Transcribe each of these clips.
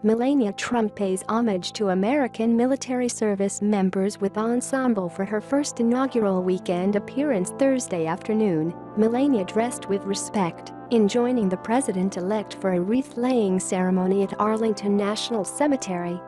Melania Trump pays homage to American military service members with Ensemble for her first inaugural weekend appearance Thursday afternoon. Melania dressed with respect in joining the president-elect for a wreath-laying ceremony at Arlington National Cemetery.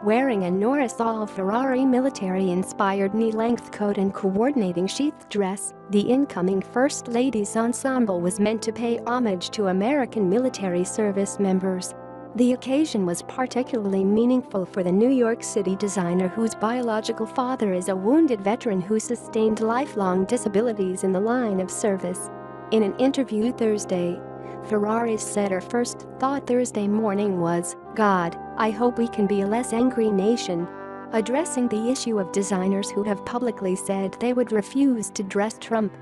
Wearing a Norisol Ferrari military-inspired knee-length coat and coordinating sheath dress, the incoming First Lady's ensemble was meant to pay homage to American military service members. The occasion was particularly meaningful for the New York City designer whose biological father is a wounded veteran who sustained lifelong disabilities in the line of service. In an interview Thursday, Ferrari said her first thought Thursday morning was, "God, I hope we can be a less angry nation." Addressing the issue of designers who have publicly said they would refuse to dress Trump,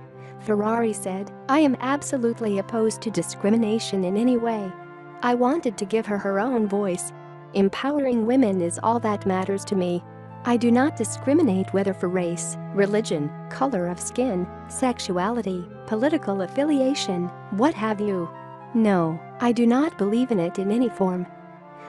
Ferrari said, "I am absolutely opposed to discrimination in any way. I wanted to give her her own voice. Empowering women is all that matters to me. I do not discriminate whether for race, religion, color of skin, sexuality, political affiliation, what have you. No, I do not believe in it in any form."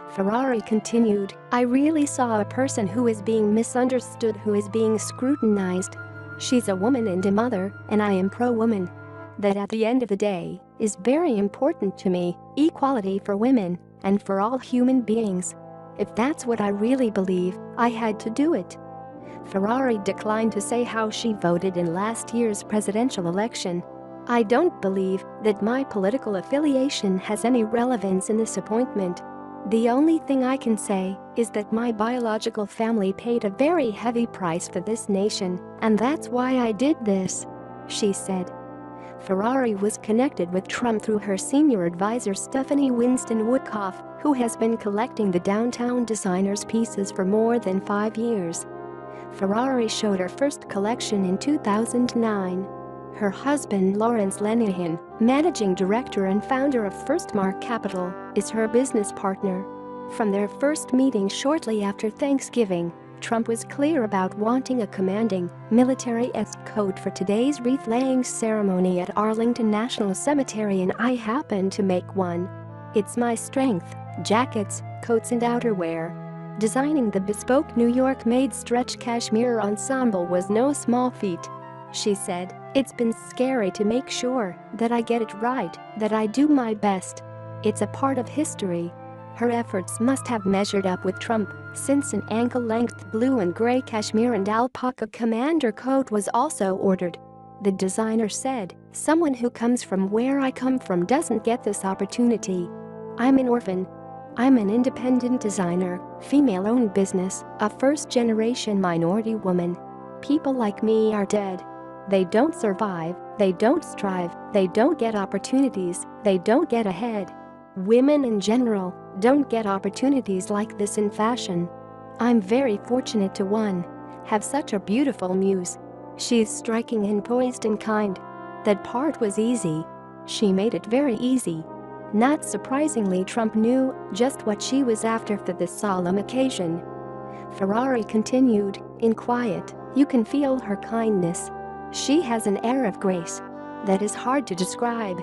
Ferrari continued, "I really saw a person who is being misunderstood, who is being scrutinized. She's a woman and a mother, and I am pro-woman. That at the end of the day is very important to me, equality for women and for all human beings. If that's what I really believe, I had to do it." Ferrari declined to say how she voted in last year's presidential election. "I don't believe that my political affiliation has any relevance in this appointment. The only thing I can say is that my biological family paid a very heavy price for this nation, and that's why I did this," she said. Ferrari was connected with Trump through her senior advisor Stephanie Winston Woodcoff, who has been collecting the downtown designer's pieces for more than 5 years. Ferrari showed her first collection in 2009. Her husband Lawrence Lenihan, managing director and founder of Firstmark Capital, is her business partner. From their first meeting shortly after Thanksgiving, Trump was clear about wanting a commanding, military-esque coat for today's wreath-laying ceremony at Arlington National Cemetery, and I happen to make one. "It's my strength, jackets, coats and outerwear." Designing the bespoke New York-made stretch cashmere ensemble was no small feat. She said, "It's been scary to make sure that I get it right, that I do my best. It's a part of history." Her efforts must have measured up with Trump, since an ankle-length blue and gray cashmere and alpaca commander coat was also ordered. The designer said, "Someone who comes from where I come from doesn't get this opportunity. I'm an orphan. I'm an independent designer, female-owned business, a first-generation minority woman. People like me are dead. They don't survive, they don't strive, they don't get opportunities, they don't get ahead. Women in general don't get opportunities like this in fashion. I'm very fortunate to have such a beautiful muse. She's striking and poised and kind. That part was easy. She made it very easy." Not surprisingly, Trump knew just what she was after for this solemn occasion. Ferrari continued, "In quiet, you can feel her kindness. She has an air of grace that is hard to describe."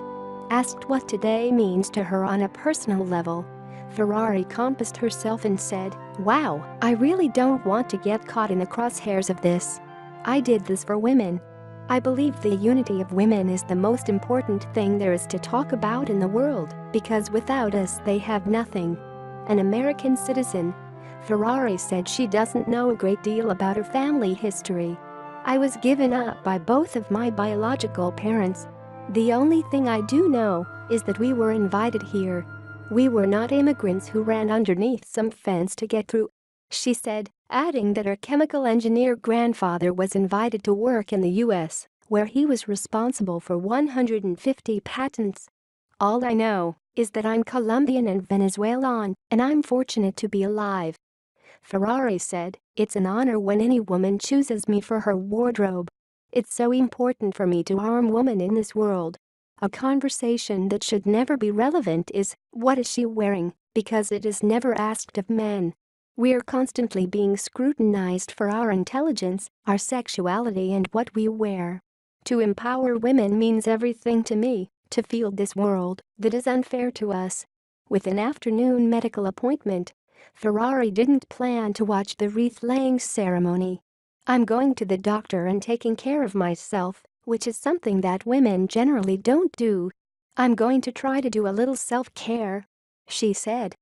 Asked what today means to her on a personal level, Ferrari composed herself and said, "Wow, I really don't want to get caught in the crosshairs of this. I did this for women. I believe the unity of women is the most important thing there is to talk about in the world, because without us they have nothing." An American citizen, Ferrari said she doesn't know a great deal about her family history. "I was given up by both of my biological parents. The only thing I do know is that we were invited here. We were not immigrants who ran underneath some fence to get through," she said, adding that her chemical engineer grandfather was invited to work in the U.S., where he was responsible for 150 patents. "All I know is that I'm Colombian and Venezuelan, and I'm fortunate to be alive." Ferrari said, "It's an honor when any woman chooses me for her wardrobe. It's so important for me to arm women in this world. A conversation that should never be relevant is, what is she wearing, because it is never asked of men. We're constantly being scrutinized for our intelligence, our sexuality and what we wear. To empower women means everything to me, to field this world that is unfair to us." With an afternoon medical appointment, Ferrari didn't plan to watch the wreath-laying ceremony. "I'm going to the doctor and taking care of myself, which is something that women generally don't do. I'm going to try to do a little self-care," she said.